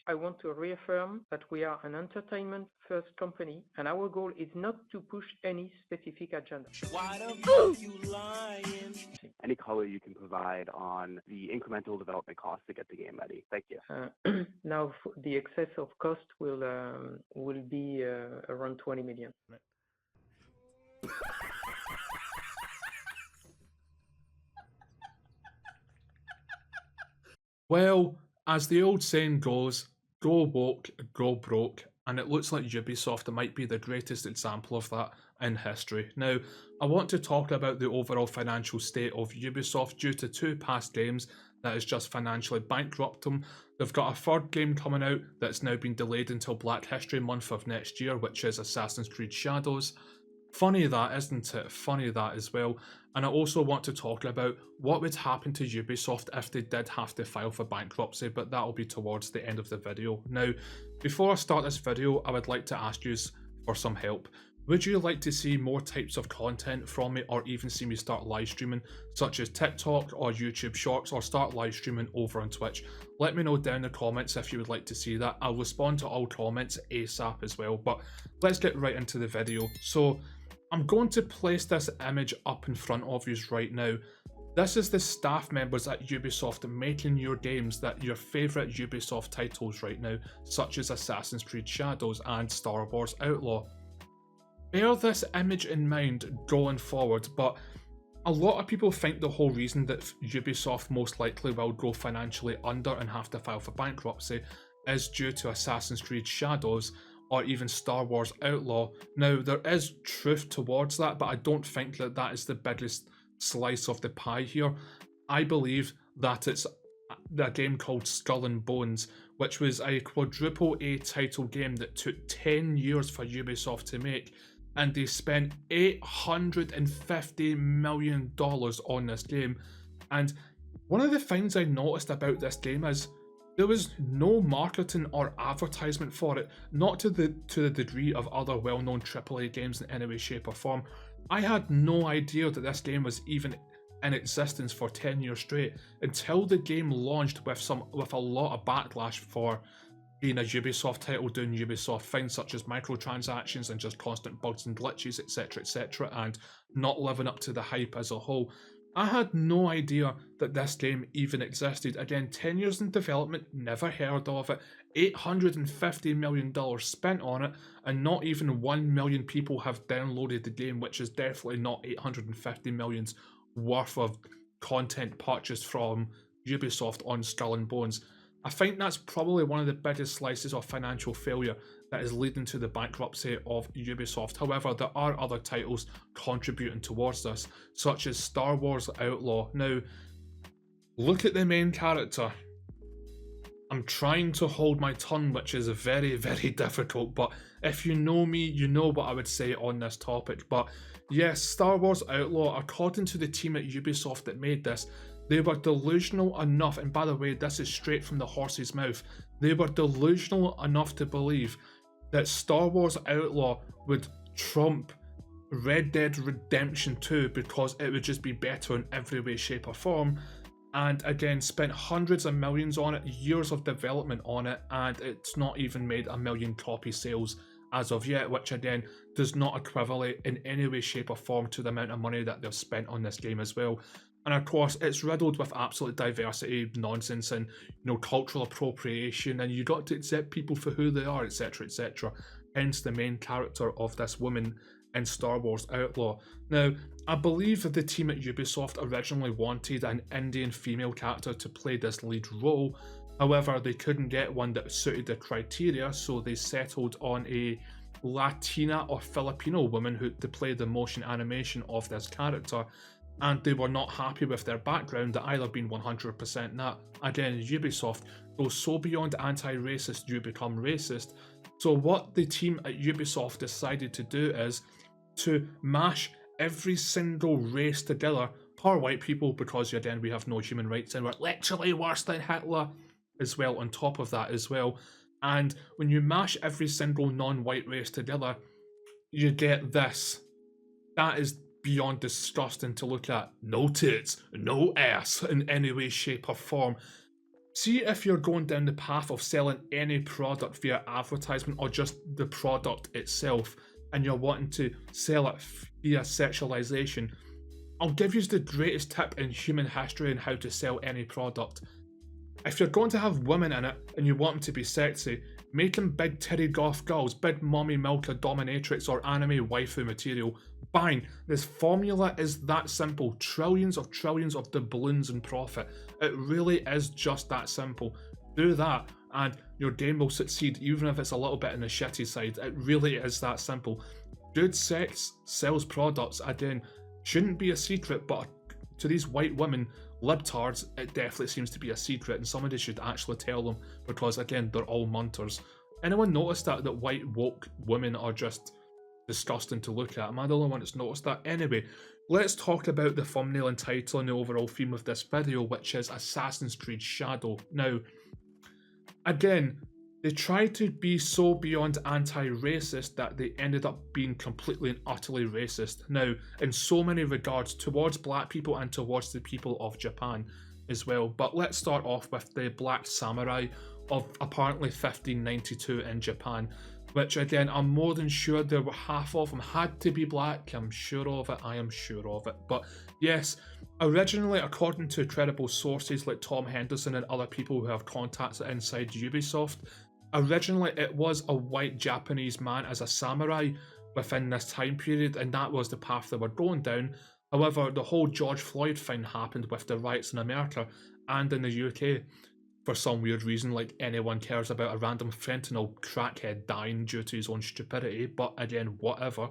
I want to reaffirm that we are an entertainment-first company, and our goal is not to push any specific agenda. Why the fuck you lying? Any color you can provide on the incremental development costs to get the game ready. Thank you. Now, the excess of cost will be around 20 million. Well, as the old saying goes, go woke, go broke, and it looks like Ubisoft might be the greatest example of that in history. Now, I want to talk about the overall financial state of Ubisoft due to two past games that has just financially bankrupted them. They've got a third game coming out that's now been delayed until Black History Month of next year, which is Assassin's Creed Shadows. Funny that, isn't it? Funny that as well. And I also want to talk about what would happen to Ubisoft if they did have to file for bankruptcy, but that'll be towards the end of the video. Now, before I start this video, I would like to ask you for some help. Would you like to see more types of content from me, or even see me start live streaming, such as TikTok or YouTube Shorts, or start live streaming over on Twitch? Let me know down in the comments if you would like to see that. I'll respond to all comments ASAP as well, but let's get right into the video. So, I'm going to place this image up in front of you right now. This is the staff members at Ubisoft making your games, that your favourite Ubisoft titles right now, such as Assassin's Creed Shadows and Star Wars Outlaw. Bear this image in mind going forward, but a lot of people think the whole reason that Ubisoft most likely will go financially under and have to file for bankruptcy is due to Assassin's Creed Shadows or even Star Wars Outlaw. Now, there is truth towards that, but I don't think that that is the biggest slice of the pie here. I believe that it's a game called Skull and Bones, which was a quadruple A title game that took 10 years for Ubisoft to make, and they spent $850 million on this game. And one of the things I noticed about this game is there was no marketing or advertisement for it, not to the degree of other well-known AAA games in any way, shape or form. I had no idea that this game was even in existence for 10 years straight until the game launched with a lot of backlash for being a Ubisoft title, doing Ubisoft things such as microtransactions and just constant bugs and glitches, etc, and not living up to the hype as a whole. I had no idea that this game even existed. Again, 10 years in development, never heard of it, $850 million spent on it, and not even 1 million people have downloaded the game, which is definitely not 850 million's worth of content purchased from Ubisoft on Skull and Bones. I think that's probably one of the biggest slices of financial failure that is leading to the bankruptcy of Ubisoft. However, there are other titles contributing towards this, such as Star Wars Outlaw. Now, look at the main character. I'm trying to hold my tongue, which is very, very difficult, but if you know me, you know what I would say on this topic. But yes, Star Wars Outlaw, according to the team at Ubisoft that made this, they were delusional enough, and by the way, this is straight from the horse's mouth, they were delusional enough to believe that Star Wars Outlaw would trump Red Dead Redemption 2 because it would just be better in every way, shape or form. And again, spent hundreds of millions on it, years of development on it, and it's not even made 1 million copy sales as of yet, which again does not equivalent in any way, shape or form to the amount of money that they've spent on this game as well. And of course, it's riddled with absolute diversity nonsense and, cultural appropriation, and you got to accept people for who they are, etc, etc. Hence the main character of this woman in Star Wars Outlaw. Now, I believe that the team at Ubisoft originally wanted an Indian female character to play this lead role. However, they couldn't get one that suited the criteria, so they settled on a Latina or Filipino woman to play the motion animation of this character. And they were not happy with their background that either being 100% that. Again, Ubisoft goes so beyond anti-racist you become racist. So what the team at Ubisoft decided to do is to mash every single race together, poor white people, because again we have no human rights and we're literally worse than Hitler as well on top of that as well. And when you mash every single non-white race together, you get this. That is beyond disgusting to look at. No tits, no ass in any way, shape or form. see if you're going down the path of selling any product via advertisement or just the product itself, and you're wanting to sell it via sexualization, I'll give you the greatest tip in human history on how to sell any product. If you're going to have women in it and you want them to be sexy, make them big titty goth girls, big mommy milker dominatrix or anime waifu material. Bang! This formula is that simple. Trillions of doubloons in profit. It really is just that simple. Do that and your game will succeed, even if it's a little bit on the shitty side. It really is that simple. Good sex sells products. Again, shouldn't be a secret, but to these white women, libtards, it definitely seems to be a secret, and somebody should actually tell them, because again, they're all munters. Anyone noticed that white woke women are just disgusting to look at? Am I the only one that's noticed that? Anyway, let's talk about the thumbnail and title and the overall theme of this video, which is Assassin's Creed Shadow. Now, again, they tried to be so beyond anti-racist that they ended up being completely and utterly racist. Now, in so many regards, towards black people and towards the people of Japan as well. But let's start off with the black samurai of apparently 1592 in Japan, which again, I'm more than sure there were half of them had to be black. I'm sure of it. I am sure of it. But yes, originally, according to credible sources like Tom Henderson and other people who have contacts inside Ubisoft, originally it was a white Japanese man as a samurai within this time period, and that was the path they were going down. However, the whole George Floyd thing happened with the riots in America and in the UK for some weird reason, like anyone cares about a random fentanyl crackhead dying due to his own stupidity, but again, whatever.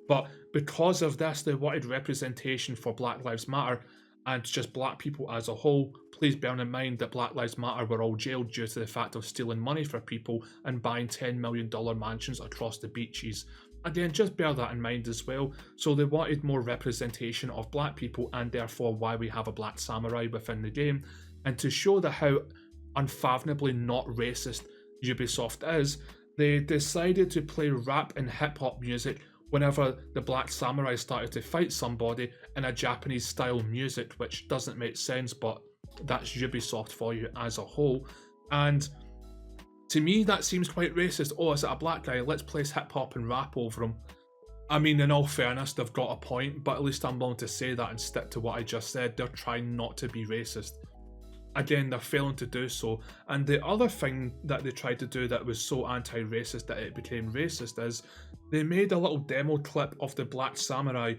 But because of this, they wanted representation for Black Lives Matter and just black people as a whole. Please bear in mind that Black Lives Matter were all jailed due to the fact of stealing money for people and buying $10 million mansions across the beaches. Again, just bear that in mind as well. So they wanted more representation of black people, and therefore why we have a black samurai within the game. And to show that how unfathomably not racist Ubisoft is, they decided to play rap and hip-hop music whenever the black samurai started to fight somebody in a Japanese style music, which doesn't make sense, but that's Ubisoft for you as a whole. And to me, that seems quite racist. Oh, is it a black guy? Let's place hip-hop and rap over him. I mean, in all fairness, they've got a point, but at least I'm willing to say that and stick to what I just said. They're trying not to be racist. Again, they're failing to do so. And the other thing that they tried to do that was so anti-racist that it became racist is they made a little demo clip of the black samurai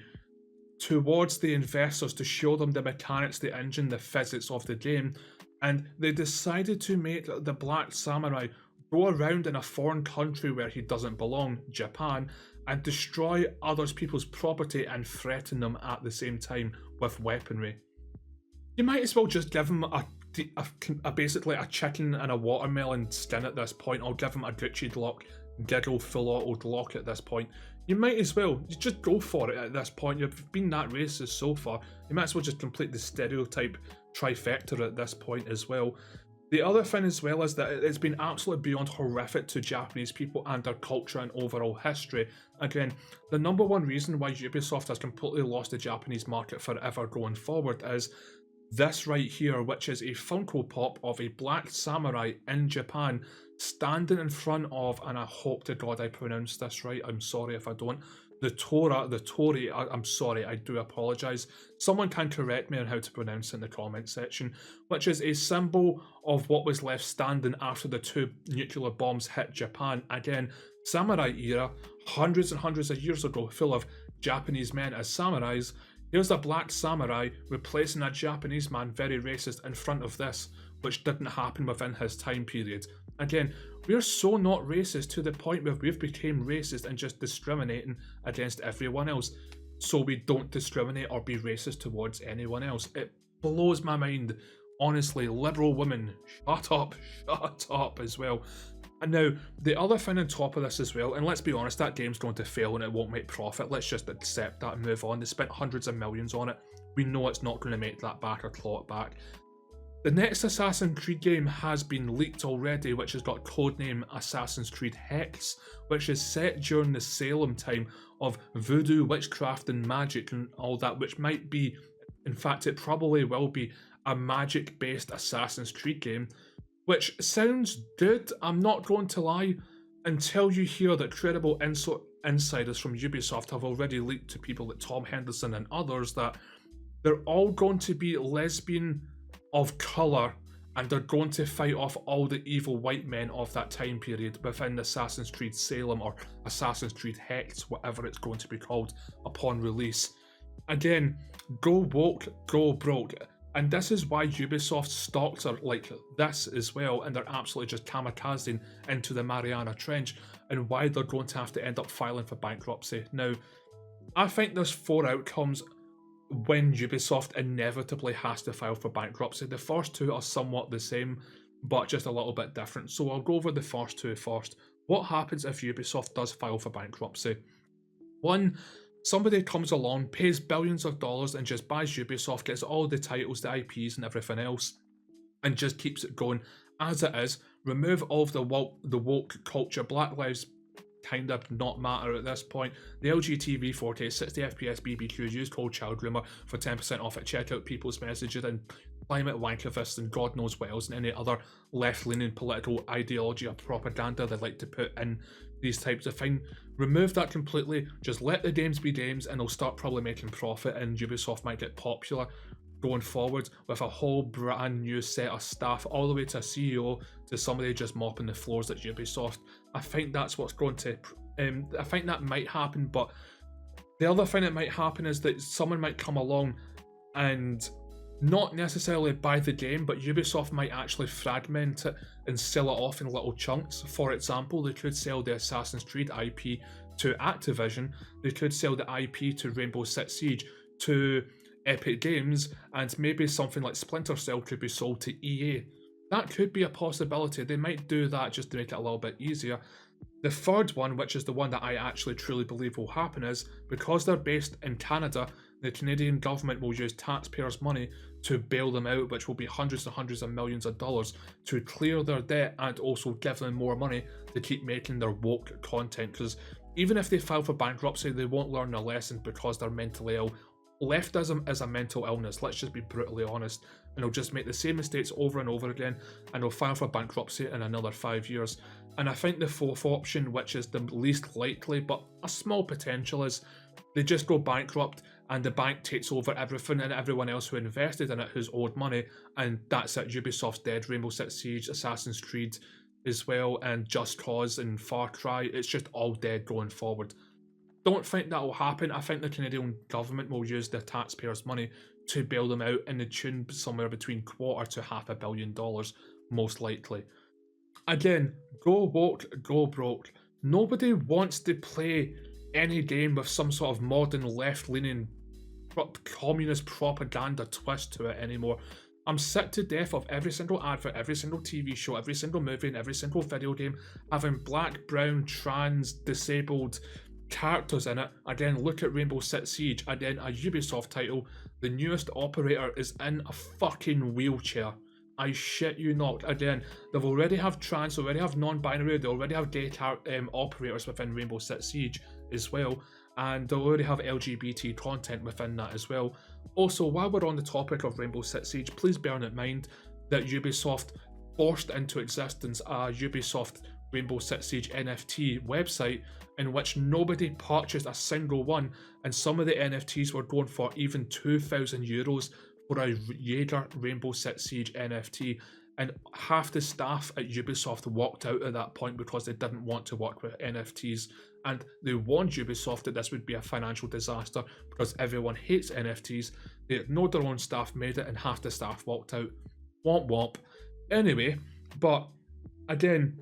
towards the investors to show them the mechanics, the engine, the physics of the game. And they decided to make the black samurai go around in a foreign country where he doesn't belong, Japan, and destroy others people's property and threaten them at the same time with weaponry. You might as well just give him basically a chicken and a watermelon skin at this point, or give him a Gucci Glock giggle full auto Glock at this point. You might as well, you just go for it at this point. You've been that racist so far. You might as well just complete the stereotype trifecta at this point as well. The other thing as well is that it's been absolutely beyond horrific to Japanese people and their culture and overall history. Again, the number one reason why Ubisoft has completely lost the Japanese market forever going forward is this right here, which is a Funko Pop of a black samurai in Japan standing in front of, and I hope to God I pronounced this right, I'm sorry if I don't, the Tori, I'm sorry, I do apologise. Someone can correct me on how to pronounce it in the comment section, which is a symbol of what was left standing after the 2 nuclear bombs hit Japan. Again, samurai era, hundreds and hundreds of years ago, full of Japanese men as samurais. Here's a black samurai replacing a Japanese man, very racist, in front of this, which didn't happen within his time period. Again, we're so not racist to the point where we've become racist and just discriminating against everyone else, so we don't discriminate or be racist towards anyone else. It blows my mind. Honestly, liberal women, shut up as well. And now, the other thing on top of this as well, and let's be honest, that game's going to fail and it won't make profit. Let's just accept that and move on. They spent hundreds of millions on it. We know it's not going to make that back or claw it back. The next Assassin's Creed game has been leaked already, which has got codename Assassin's Creed Hexe, which is set during the Salem time of voodoo, witchcraft and magic and all that, which might be, in fact it probably will be, a magic-based Assassin's Creed game. which sounds good, I'm not going to lie, until you hear that credible insiders from Ubisoft have already leaked to people like Tom Henderson and others that they're all going to be lesbian of colour, and they're going to fight off all the evil white men of that time period within Assassin's Creed Salem or Assassin's Creed Hexe, whatever it's going to be called upon release. Again, go woke, go broke. And this is why Ubisoft stocks are like this as well, and they're absolutely just kamikazing into the Mariana Trench, and why they're going to have to end up filing for bankruptcy. Now, I think there's 4 outcomes when Ubisoft inevitably has to file for bankruptcy. The first 2 are somewhat the same, but just a little bit different. So I'll go over the first 2 first. What happens if Ubisoft does file for bankruptcy? 1, somebody comes along, pays billions of dollars and just buys Ubisoft, gets all the titles, the IPs and everything else, and just keeps it going as it is. Remove all of the woke culture. Black lives kind of not matter at this point. The LGTV 4K 60 FPS BBQ used code child rumor for 10% off at checkout. People's messages and climate wankerfists and God knows what else, and any other left-leaning political ideology or propaganda they like to put in these types of things. Remove that completely. Just let the games be games, and they'll start probably making profit, and Ubisoft might get popular going forward with a whole brand new set of staff, all the way to a CEO, to somebody just mopping the floors at Ubisoft. I think that's what's going to I think that might happen. But the other thing that might happen is that someone might come along and not necessarily buy the game, but Ubisoft might actually fragment it and sell it off in little chunks. For example, they could sell the Assassin's Creed IP to Activision, they could sell the IP to Rainbow Six Siege, to Epic Games, and maybe something like Splinter Cell could be sold to EA. That could be a possibility. They might do that just to make it a little bit easier. The third one, which is the one that I actually truly believe will happen, is because they're based in Canada, the Canadian government will use taxpayers' money to bail them out, which will be hundreds and hundreds of millions of dollars to clear their debt and also give them more money to keep making their woke content. Because even if they file for bankruptcy, they won't learn a lesson because they're mentally ill. Leftism is a mental illness, let's just be brutally honest, and they'll just make the same mistakes over and over again, and they'll file for bankruptcy in another 5 years. And I think the fourth option, which is the least likely but a small potential, is they just go bankrupt and the bank takes over everything, and everyone else who invested in it who's owed money, and that's it. Ubisoft's dead. Rainbow Six Siege, Assassin's Creed as well, and Just Cause and Far Cry, it's just all dead going forward. Don't think that will happen. I think the Canadian government will use their taxpayers' money to bail them out in the tune somewhere between $250 to $500 million, most likely. Again, go woke, go broke. Nobody wants to play any game with some sort of modern left-leaning communist propaganda twist to it anymore. I'm sick to death of every single advert, every single TV show, every single movie, and every single video game having black, brown, trans, disabled characters in it. Again, look at Rainbow Six Siege. Again, a Ubisoft title. The newest operator is in a fucking wheelchair. I shit you not. Again, they already have trans, they already have non-binary, they already have gay operators within Rainbow Six Siege as well, and they already have LGBT content within that as well. Also, while we're on the topic of Rainbow Six Siege, please bear in mind that Ubisoft forced into existence a Ubisoft Rainbow Six Siege NFT website in which nobody purchased a single one, and some of the NFTs were going for even €2,000 for a Jaeger Rainbow Six Siege NFT, and half the staff at Ubisoft walked out at that point because they didn't want to work with NFTs, and they warned Ubisoft that this would be a financial disaster because everyone hates NFTs. They ignored their own staff, made it, and half the staff walked out. Womp womp. Anyway, but again,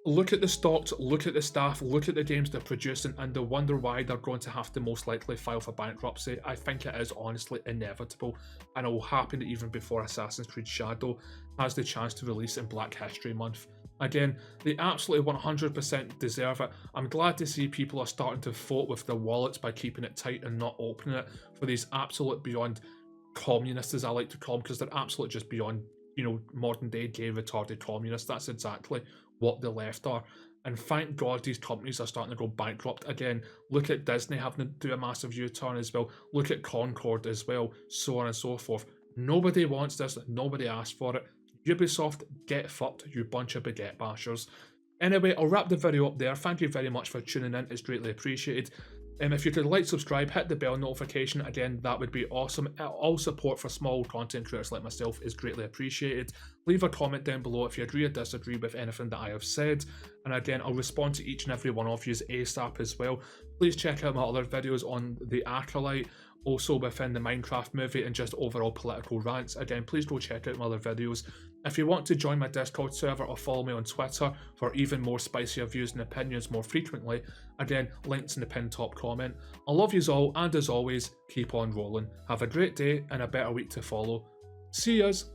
look at the stocks, look at the staff, look at the games they're producing, and they wonder why they're going to have to most likely file for bankruptcy. I think it is honestly inevitable, and it will happen even before Assassin's Creed Shadow has the chance to release in Black History Month. Again, they absolutely 100% deserve it. I'm glad to see people are starting to vote with their wallets by keeping it tight and not opening it for these absolute beyond communists, as I like to call them, because they're absolute just beyond, modern day gay retarded communists. That's exactly what the left are. And thank God these companies are starting to go bankrupt again. Look at Disney having to do a massive U-turn as well. Look at Concord as well, so on and so forth. Nobody wants this, nobody asked for it. Ubisoft, get fucked, you bunch of baguette bashers. Anyway, I'll wrap the video up there. Thank you very much for tuning in, it's greatly appreciated. If you could like, subscribe, hit the bell notification, again, that would be awesome. All support for small content creators like myself is greatly appreciated. Leave a comment down below if you agree or disagree with anything that I have said. And again, I'll respond to each and every one of you ASAP as well. Please check out my other videos on the Acolyte, also within the Minecraft movie, and just overall political rants. Again, please go check out my other videos. If you want to join my Discord server or follow me on Twitter for even more spicier views and opinions more frequently, again, links in the pinned top comment. I love yous all, and as always, keep on rolling. Have a great day and a better week to follow. See yous!